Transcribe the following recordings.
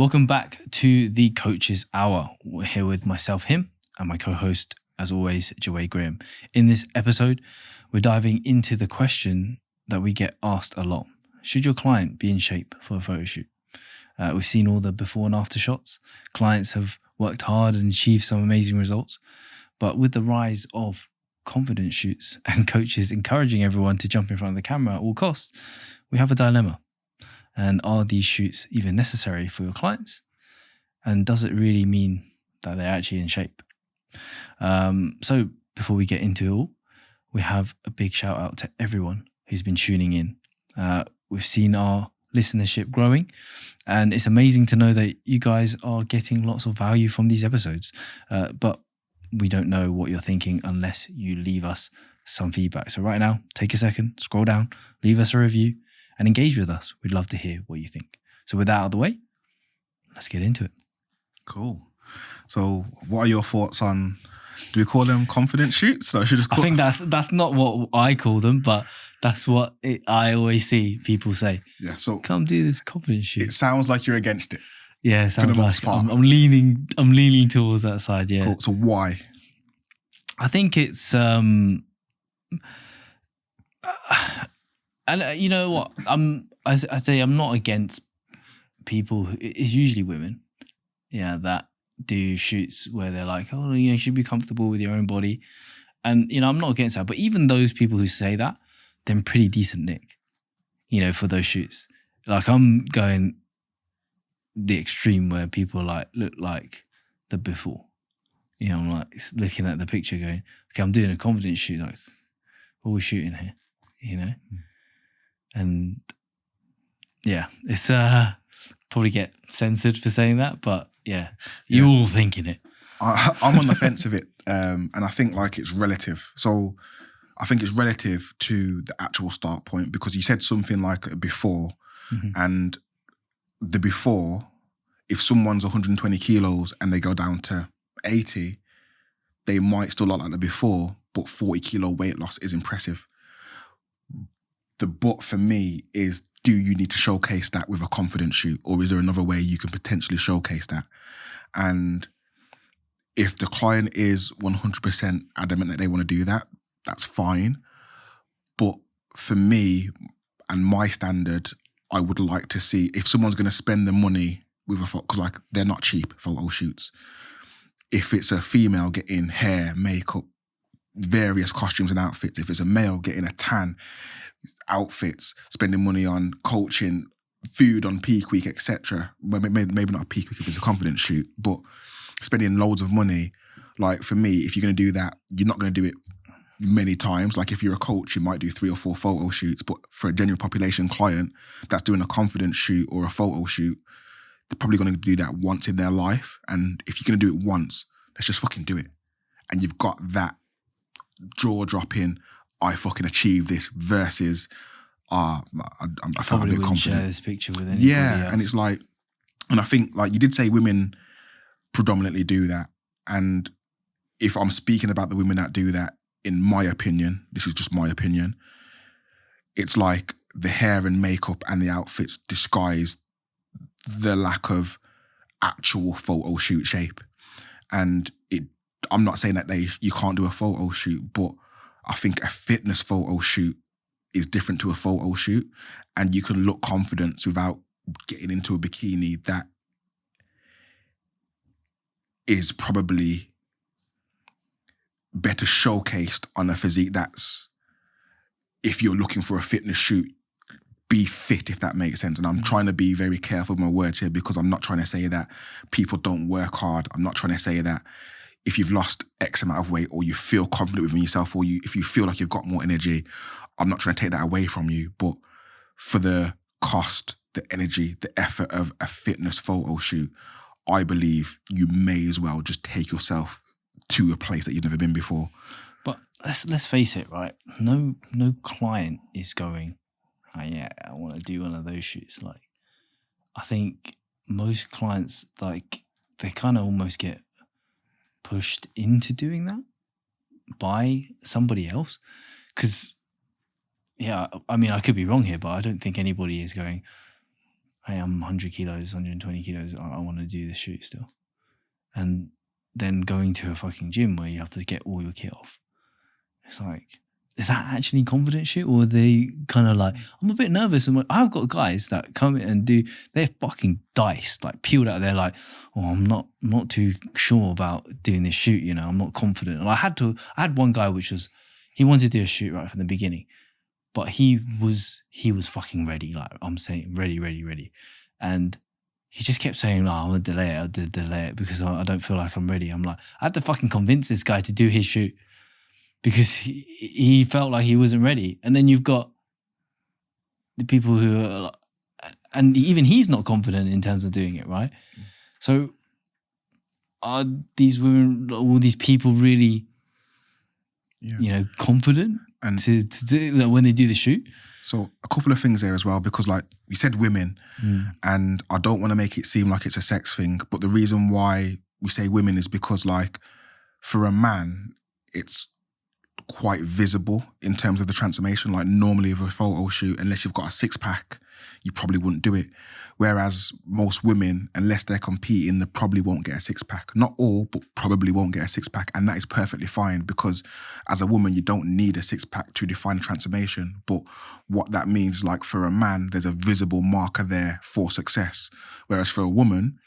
Welcome back to the Coaches Hour. We're here with myself, Hym, and my co-host, as always, Jewade Graham. In this episode, we're diving into the question that we get asked a lot. Should your client be in shape for a photo shoot? We've seen all the before and after shots. Clients have worked hard and achieved some amazing results. But with the rise of confidence shoots and coaches encouraging everyone to jump in front of the camera at all costs, we have a dilemma. And are these shoots even necessary for your clients? And does it really mean that they're actually in shape? So before we get into it all, we have a big shout out to everyone who's been tuning in. We've seen our listenership growing, and it's amazing to know that you guys are getting lots of value from these episodes. But we don't know what you're thinking unless you leave us some feedback. So right now, take a second, scroll down, leave us a review, and engage with us. We'd love to hear what you think. So with that out of the way, let's get into it. Cool. So what are your thoughts on, do we call them confidence shoots? I think that's not what I call them, but that's what I always see people say. Yeah. So come do this confidence shoot. It sounds like you're against it. Yeah, it sounds like I'm leaning towards that side. Yeah. Cool. So why? I think it's and you know what? I say I'm not against people. It's usually women, that do shoots where they're like, oh, you should be comfortable with your own body, and I'm not against that. But even those people who say that, they're in pretty decent nick, for those shoots. Like I'm going the extreme where people look like the before. I'm like looking at the picture, going, okay, I'm doing a confidence shoot. Like, what are we shooting here? And yeah, it's probably get censored for saying that, but you're all thinking it. I'm on the fence of it, and I think it's relative. So I think it's relative to the actual start point, because you said something like before, and the before, if someone's 120 kilos and they go down to 80, they might still look like the before, but 40 kilo weight loss is impressive. The but for me is, do you need to showcase that with a confidence shoot, or is there another way you can potentially showcase that? And if the client is 100% adamant that they want to do that, that's fine. But for me and my standard, I would like to see if someone's going to spend the money with a photo, because they're not cheap photo shoots. If it's a female getting hair, makeup, various costumes and outfits, if it's a male getting a tan, outfits, spending money on coaching, food on peak week, etc. Maybe not a peak week if it's a confidence shoot, but spending loads of money. For me, if you're going to do that, you're not going to do it many times. If you're a coach, you might do 3 or 4 photo shoots, but for a general population client that's doing a confidence shoot or a photo shoot, they're probably going to do that once in their life. And if you're going to do it once, let's just fucking do it. And you've got that jaw-dropping, I fucking achieved this, versus I felt a bit confident. Share this picture with anybody else. And it's and I think you did say women predominantly do that. And if I'm speaking about the women that do that, in my opinion, this is just my opinion, it's the hair and makeup and the outfits disguise the lack of actual photo shoot shape. And I'm not saying that you can't do a photo shoot, but I think a fitness photo shoot is different to a photo shoot, and you can look confident without getting into a bikini that is probably better showcased on a physique that's, if you're looking for a fitness shoot, be fit, if that makes sense. And I'm trying to be very careful with my words here, because I'm not trying to say that people don't work hard. I'm not trying to say that if you've lost X amount of weight, or you feel confident within yourself, or if you feel like you've got more energy, I'm not trying to take that away from you. But for the cost, the energy, the effort of a fitness photo shoot, I believe you may as well just take yourself to a place that you've never been before. But let's face it, right? No client is going, oh yeah, I want to do one of those shoots. I think most clients, they kind of almost get pushed into doing that by somebody else. Because, I mean, I could be wrong here, but I don't think anybody is going, hey, I'm 100 kilos, 120 kilos. I want to do this shoot still. And then going to a fucking gym where you have to get all your kit off. It's like, is that actually confident shit? Or are they kind of like, I'm a bit nervous. I've got guys that come in and they're fucking diced, like peeled out. They're like, oh, I'm not too sure about doing this shoot, you know, I'm not confident. And I had one guy he wanted to do a shoot right from the beginning, but he was fucking ready. Like I'm saying, ready. And he just kept saying, I'm going to delay it because I don't feel like I'm ready. I'm like, I had to fucking convince this guy to do his shoot because he felt like he wasn't ready. And then you've got the people who are, and even he's not confident in terms of doing it, right? So are these women, all these people really, you know, confident and to do that when they do the shoot? So a couple of things there as well, because like you said women, and I don't want to make it seem like it's a sex thing, but the reason why we say women is because like for a man, it's quite visible in terms of the transformation. Like normally with a photo shoot, unless you've got a six pack, you probably wouldn't do it. Whereas most women, unless they're competing, they probably won't get a six pack. Not all, but probably won't get a six pack. And that is perfectly fine because as a woman, you don't need a six pack to define transformation. But what that means, like for a man, there's a visible marker there for success. Whereas for a woman,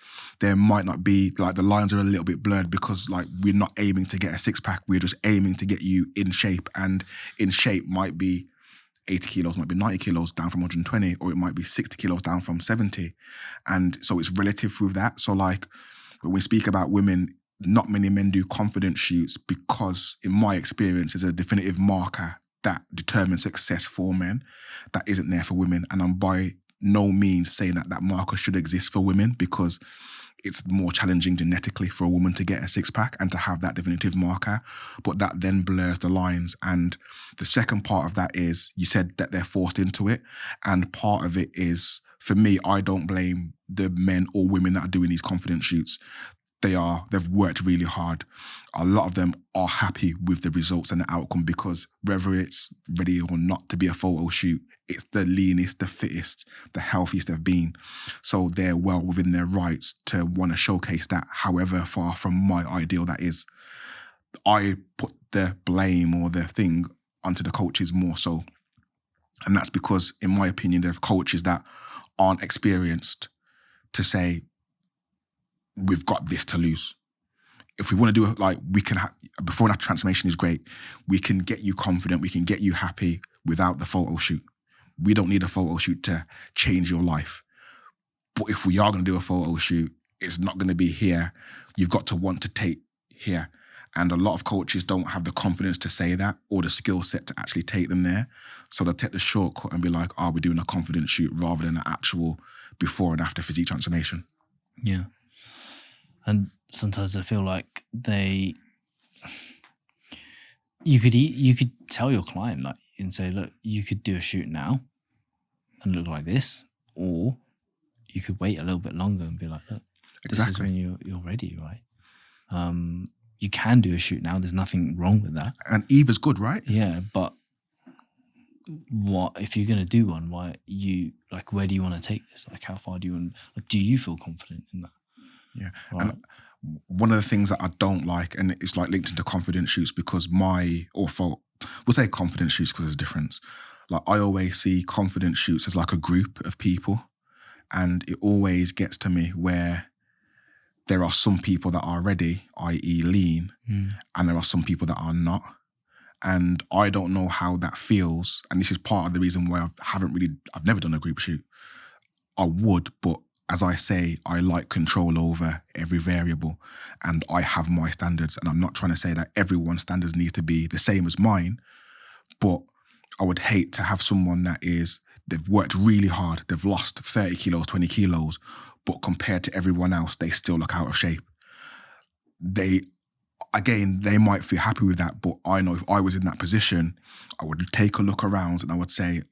there might not be, like the lines are a little bit blurred because like we're not aiming to get a six pack. We're just aiming to get you in shape, and in shape might be 80 kilos, might be 90 kilos down from 120, or it might be 60 kilos down from 70. And so it's relative with that. So like when we speak about women, not many men do confidence shoots because in my experience, there's a definitive marker that determines success for men that isn't there for women. And I'm by no means saying that that marker should exist for women because it's more challenging genetically for a woman to get a six pack and to have that definitive marker, but that then blurs the lines. And the second part of that is you said that they're forced into it. And part of it is, for me, I don't blame the men or women that are doing these confidence shoots. They've worked really hard. A lot of them are happy with the results and the outcome because whether it's ready or not to be a photo shoot, it's the leanest, the fittest, the healthiest they've been. So they're well within their rights to want to showcase that, however far from my ideal that is. I put the blame or the thing onto the coaches more so. And that's because, in my opinion, there are coaches that aren't experienced to say, we've got this to lose. If we want to do it, like we can, before that transformation is great, we can get you confident, we can get you happy without the photo shoot. We don't need a photo shoot to change your life. But if we are going to do a photo shoot, it's not going to be here. You've got to want to take here. And a lot of coaches don't have the confidence to say that or the skill set to actually take them there. So they'll take the shortcut and be like, we're doing a confidence shoot rather than an actual before and after physique transformation. Yeah. And sometimes I feel like you could tell your client like and say, look, you could do a shoot now and look like this, or you could wait a little bit longer and be like, look, this is when you're ready, right? You can do a shoot now. There's nothing wrong with that. And either's good, right? Yeah, but what if you're gonna do one? Where do you want to take this? Like, how far do you want? Like, do you feel confident in that? Yeah, right. And one of the things that I don't like, and it's like linked into confidence shoots because we'll say confidence shoots because there's a difference. Like I always see confidence shoots as like a group of people, and it always gets to me where there are some people that are ready, i.e. lean, and there are some people that are not. And I don't know how that feels. And this is part of the reason why I've never done a group shoot. I would, but as I say, I like control over every variable and I have my standards. And I'm not trying to say that everyone's standards needs to be the same as mine, but I would hate to have someone they've worked really hard, they've lost 30 kilos, 20 kilos, but compared to everyone else, they still look out of shape. They might feel happy with that, but I know if I was in that position, I would take a look around and I would say,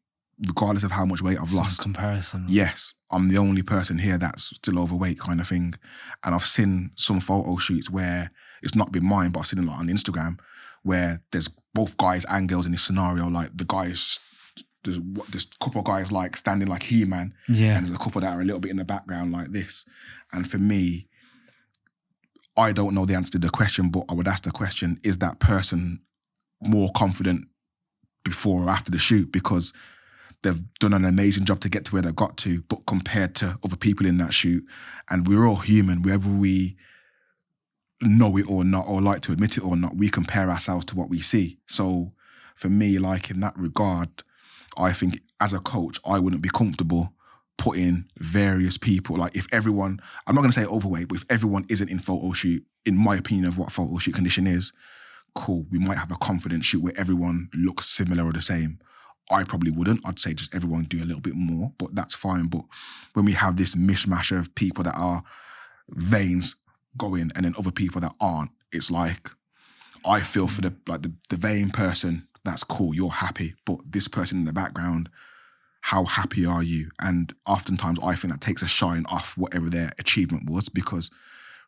regardless of how much weight I've lost. Comparison. Yes, I'm the only person here that's still overweight kind of thing. And I've seen some photo shoots where it's not been mine, but I've seen it like on Instagram where there's both guys and girls in this scenario. Like the guy is there's a couple of guys like standing like He-Man, Yeah. and there's a couple that are a little bit in the background like this. And for me, I don't know the answer to the question, but I would ask the question, is that person more confident before or after the shoot? Because they've done an amazing job to get to where they got to, but compared to other people in that shoot, and we're all human, whether we know it or not, or like to admit it or not, we compare ourselves to what we see. So for me, like in that regard, I think as a coach, I wouldn't be comfortable putting various people, like if everyone, I'm not going to say overweight, but if everyone isn't in photo shoot, in my opinion of what photo shoot condition is, cool, we might have a confident shoot where everyone looks similar or the same. I probably wouldn't. I'd say just everyone do a little bit more, but that's fine. But when we have this mishmash of people that are veins going and then other people that aren't, it's like, I feel for the vain person, that's cool, you're happy, but this person in the background, how happy are you? And oftentimes I think that takes a shine off whatever their achievement was, because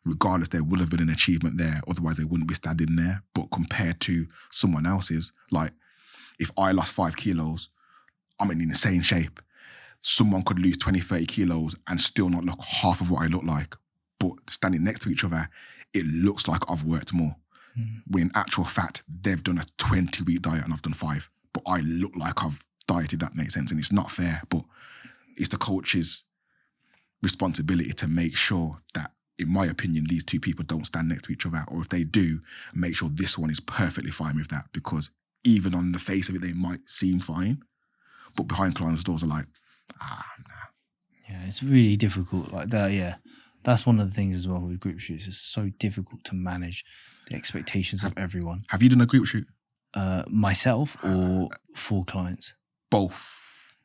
regardless, there would have been an achievement there, otherwise they wouldn't be standing there. But compared to someone else's, like if I lost 5 kilos, I'm in insane shape. Someone could lose 20, 30 kilos and still not look half of what I look like. But standing next to each other, it looks like I've worked more. When in actual fact, they've done a 20-week diet and I've done 5. But I look like I've dieted, that makes sense. And it's not fair, but it's the coach's responsibility to make sure that, in my opinion, these two people don't stand next to each other. Or if they do, make sure this one is perfectly fine with that. Because even on the face of it, they might seem fine. But behind closed doors are like, nah. Yeah, it's really difficult like that, yeah. That's one of the things as well with group shoots. It's so difficult to manage the expectations of everyone. Have you done a group shoot? Myself or for clients? Both.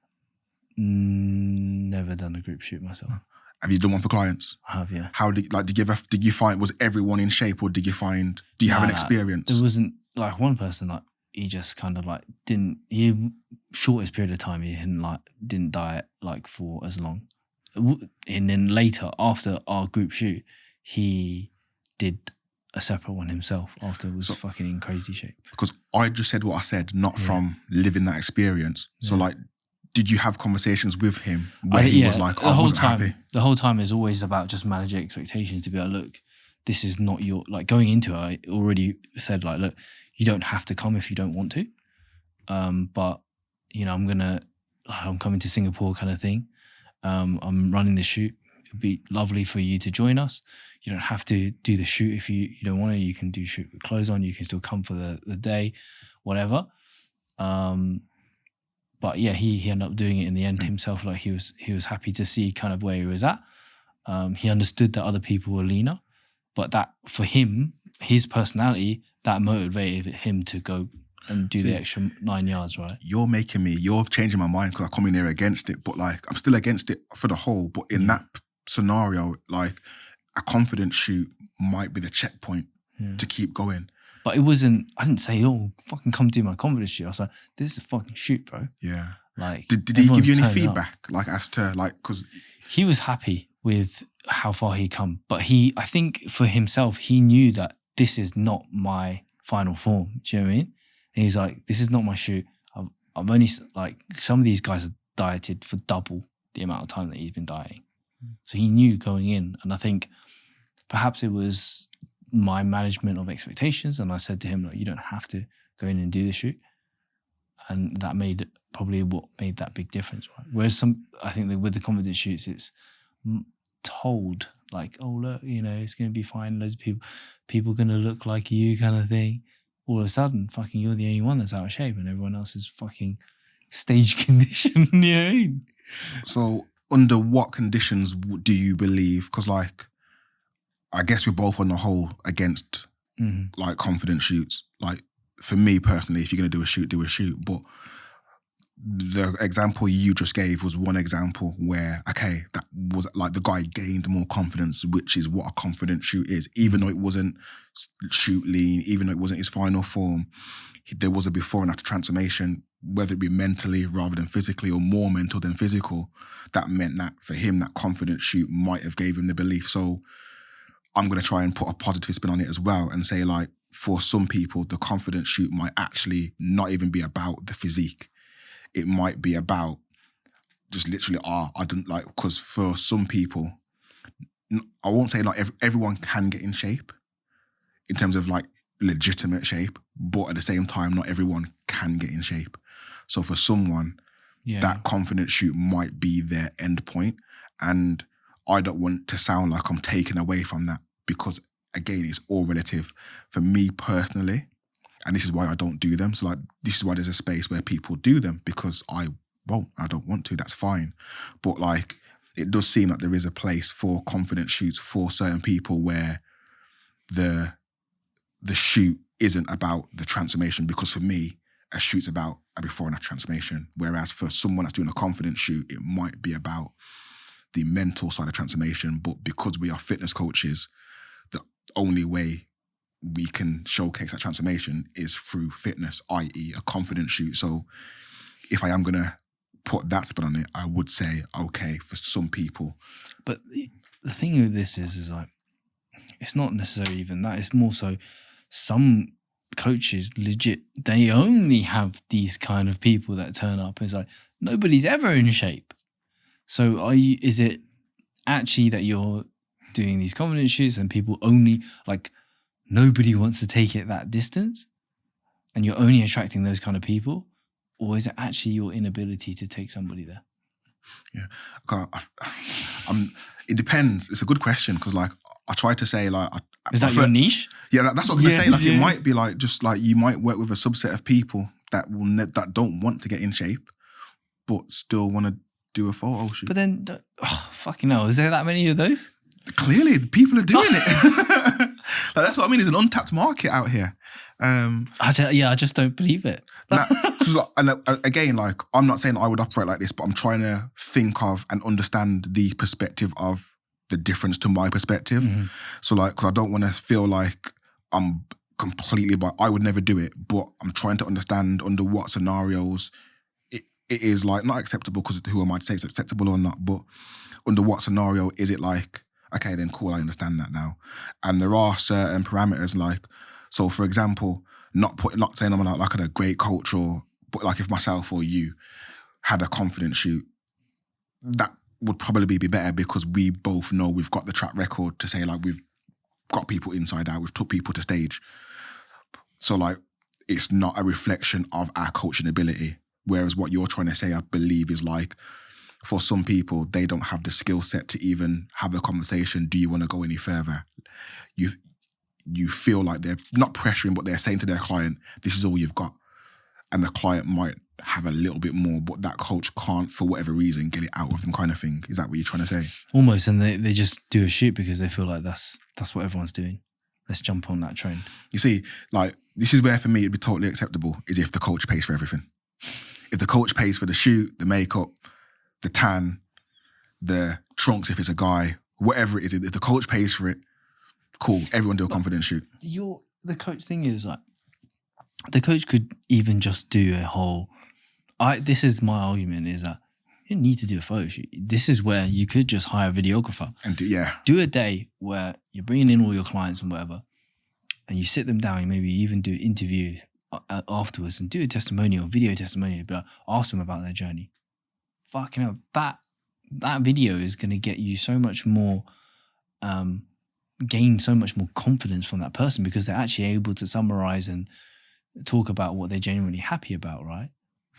Never done a group shoot myself. Have you done one for clients? I have, yeah. How did you find, was everyone in shape, or do you have an experience? There wasn't like one person, like he just kind of like shortest period of time he didn't diet like for as long. And then later, after our group shoot, he did a separate one himself after it was fucking in crazy shape. Because I just said what I said, not from living that experience. So like, did you have conversations with him where he was like, I wasn't happy? The whole time is always about just managing expectations, to be like, look, this is not your, like going into it, I already said like, look, you don't have to come if you don't want to. But, you know, I'm coming to Singapore kind of thing. I'm running the shoot. It'd be lovely for you to join us. You don't have to do the shoot if you don't want to. You can do shoot with clothes on. You can still come for the day, whatever. But yeah, he ended up doing it in the end himself. Like he was happy to see kind of where he was at. He understood that other people were leaner, but that for him, his personality, that motivated him to go and do the extra 9 yards, right? You're changing my mind because I come in here against it, but like I'm still against it for the whole. But in that scenario, like a confident shoot might be the checkpoint to keep going. But it wasn't, I didn't say, oh, fucking come do my confidence shoot. I was like, this is a fucking shoot, bro. Yeah. Like, did he give you any feedback? Like as to like, because he was happy with how far he come, but I think for himself, he knew that this is not my final form. Do you know what I mean? And he's like, this is not my shoot. I've only, like, some of these guys are dieted for double the amount of time that he's been dieting. So he knew going in. And I think perhaps it was my management of expectations. And I said to him, like, you don't have to go in and do the shoot. And that made probably what made that big difference. Right? Whereas I think that with the confidence shoots, it's told like, oh, look, you know, it's going to be fine. Loads of people going to look like you kind of thing. All of a sudden, fucking you're the only one that's out of shape and everyone else is fucking stage condition, you know what I mean? So under what conditions do you believe? Because like, I guess we're both on the whole against like confident shoots. Like for me personally, if you're going to do a shoot. But the example you just gave was one example where, okay, that was like the guy gained more confidence, which is what a confident shoot is. Even though it wasn't shoot lean, even though it wasn't his final form, there was a before and after transformation, whether it be mentally rather than physically or more mental than physical. That meant that for him, that confident shoot might have gave him the belief. So I'm going to try and put a positive spin on it as well and say like, for some people, the confident shoot might actually not even be about the physique. it might be about just literally, I don't like, because for some people, I won't say like everyone can get in shape in terms of like legitimate shape, but at the same time, not everyone can get in shape. So for someone, that confidence shoot might be their end point. And I don't want to sound like I'm taken away from that, because again, it's all relative. For me personally, and this is why I don't do them. So like, this is why there's a space where people do them, because I don't want to, that's fine. But like, it does seem like there is a place for confidence shoots for certain people where the shoot isn't about the transformation, because for me, a shoot's about a before and after transformation. Whereas for someone that's doing a confidence shoot, it might be about the mental side of transformation. But because we are fitness coaches, the only way we can showcase that transformation is through fitness, i.e. a confidence shoot. So if I am going to put that spin on it, I would say, okay, for some people. But the thing with this is like, it's not necessarily even that. It's more so some coaches legit, they only have these kind of people that turn up. It's like, nobody's ever in shape. So is it actually that you're doing these confidence shoots and people only, like, nobody wants to take it that distance and you're only attracting those kind of people? Or is it actually your inability to take somebody there? Yeah. It depends. It's a good question, because like, I try to say like... Is that your niche? Yeah, that's what I'm going to say. Like, it might be like, just like, you might work with a subset of people that that don't want to get in shape, but still want to do a photo shoot. But then, fucking hell, is there that many of those? Clearly, the people are doing it. Like, that's what I mean. There's an untapped market out here. I just don't believe it. Again, like, I'm not saying I would operate like this, but I'm trying to think of and understand the perspective of the difference to my perspective. Mm-hmm. So like, because I don't want to feel like I'm completely, but I would never do it, but I'm trying to understand under what scenarios it is like not acceptable, because who am I to say it's acceptable or not, but under what scenario is it like, okay, then cool, I understand that now. And there are certain parameters, like, so for example, not saying I'm like a great coach, but like if myself or you had a confidence shoot, that would probably be better, because we both know we've got the track record to say like we've got people inside out, we've took people to stage. So like, it's not a reflection of our coaching ability. Whereas what you're trying to say, I believe, is like, for some people, they don't have the skill set to even have the conversation. Do you want to go any further? You feel like they're not pressuring, but they're saying to their client, this is all you've got. And the client might have a little bit more, but that coach can't, for whatever reason, get it out of them, kind of thing. Is that what you're trying to say? Almost, and they just do a shoot because they feel like that's what everyone's doing. Let's jump on that train. You see, like, this is where for me it'd be totally acceptable, is if the coach pays for everything. If the coach pays for the shoot, the makeup, the tan, the trunks if it's a guy, whatever it is, if the coach pays for it, cool, everyone do a confidence shoot. The coach thing is like, the coach could even just do a whole, this is my argument, is that you don't need to do a photo shoot. This is where you could just hire a videographer. And do a day where you're bringing in all your clients and whatever, and you sit them down, and maybe even do an interview afterwards and do a testimonial, video testimonial, but ask them about their journey. Fucking hell, that video is going to get you so much more, gain so much more confidence from that person, because they're actually able to summarize and talk about what they're genuinely happy about, right?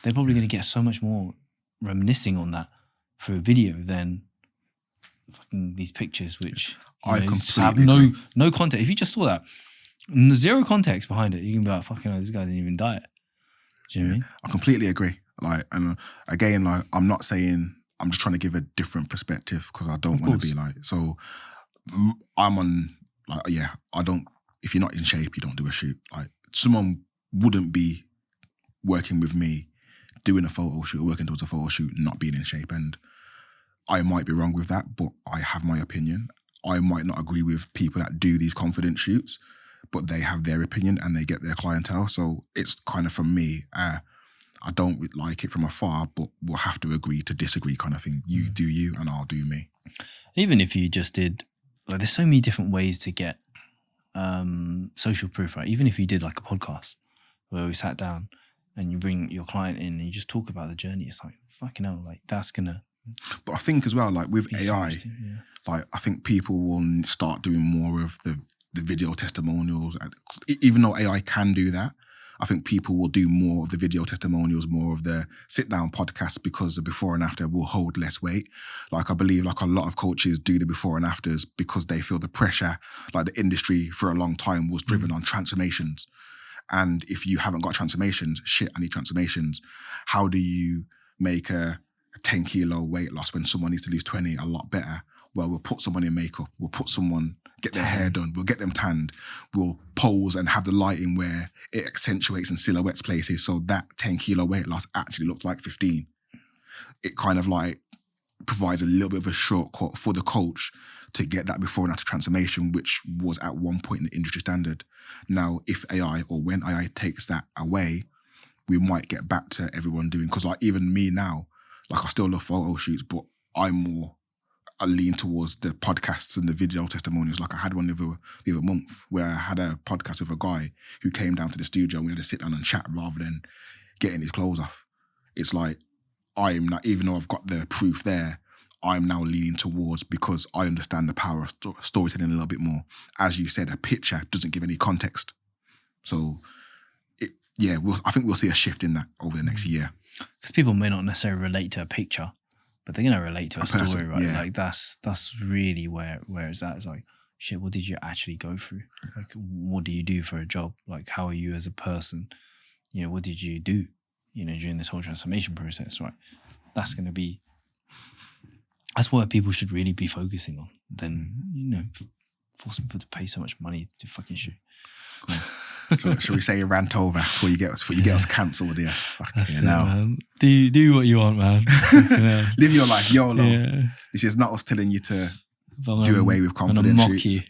They're probably going to get so much more reminiscing on that through a video than fucking these pictures, which have no context. If you just saw that, zero context behind it, you can be like, fucking hell, this guy didn't even diet. Do you know what I mean? I completely agree. Like, and again, like, I'm not saying, I'm just trying to give a different perspective, because I don't want to be like, so I'm on, like, if you're not in shape, you don't do a shoot. Like, someone wouldn't be working with me, doing a photo shoot, working towards a photo shoot, not being in shape. And I might be wrong with that, but I have my opinion. I might not agree with people that do these confidence shoots, but they have their opinion and they get their clientele. So it's kind of, from me, I don't like it from afar, but we'll have to agree to disagree, kind of thing. You do you and I'll do me. Even if you just did, like, there's so many different ways to get social proof, right? Even if you did like a podcast where we sat down and you bring your client in and you just talk about the journey, it's like, fucking hell, like that's gonna. But I think as well, like with AI, Yeah. like I think people will start doing more of the video testimonials. Even though AI can do that, I think people will do more of the video testimonials, more of the sit down podcasts, because the before and after will hold less weight. Like I believe like a lot of coaches do the before and afters because they feel the pressure. Like the industry for a long time was driven on transformations. And if you haven't got transformations, shit, I need transformations. How do you make a 10 kilo weight loss when someone needs to lose 20 a lot better? Well, we'll put someone in makeup. We'll put someone, get their hair done. We'll get them tanned. We'll pose and have the lighting where it accentuates and silhouettes places so that 10 kilo weight loss actually looks like 15. It kind of like provides a little bit of a shortcut for the coach to get that before and after transformation, which was at one point in the industry standard. Now, if AI or when AI takes that away, we might get back to everyone doing, because like even me now, like I still love photo shoots, but I lean towards the podcasts and the video testimonials. Like I had one the other month where I had a podcast with a guy who came down to the studio and we had to sit down and chat rather than getting his clothes off. It's like, I'm not, even though I've got the proof there, I'm now leaning towards, because I understand the power of storytelling a little bit more. As you said, a picture doesn't give any context. So I think we'll see a shift in that over the next year. Because people may not necessarily relate to a picture, but they're going to relate to a story, person, right? yeah. Like that's really where it's at. It's like, shit, what did you actually go through? Like, what do you do for a job? Like, how are you as a person? You know, what did you do, you know, during this whole transformation process, right? That's what people should really be focusing on. Then, you know, force people to pay so much money to fucking shoot. Cool. Should we say rant over before you get us cancelled here? That's it, man. Do what you want, man. Live your life, YOLO. Yeah. This is not us telling you to do away with confidence mock shoots. you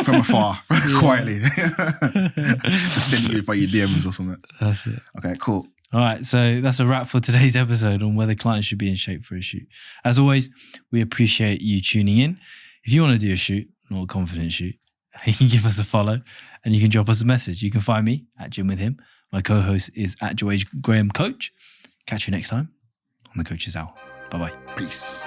from afar, quietly. Just send you by your DMs or something. That's it. Okay, cool. All right, so that's a wrap for today's episode on whether clients should be in shape for a shoot. As always, we appreciate you tuning in. If you want to do a shoot, not a confident shoot, you can give us a follow and you can drop us a message. You can find me at Gym with Him. My co-host is at Jewade Graham Coach. Catch you next time on the Coach's Hour. Bye-bye. Peace.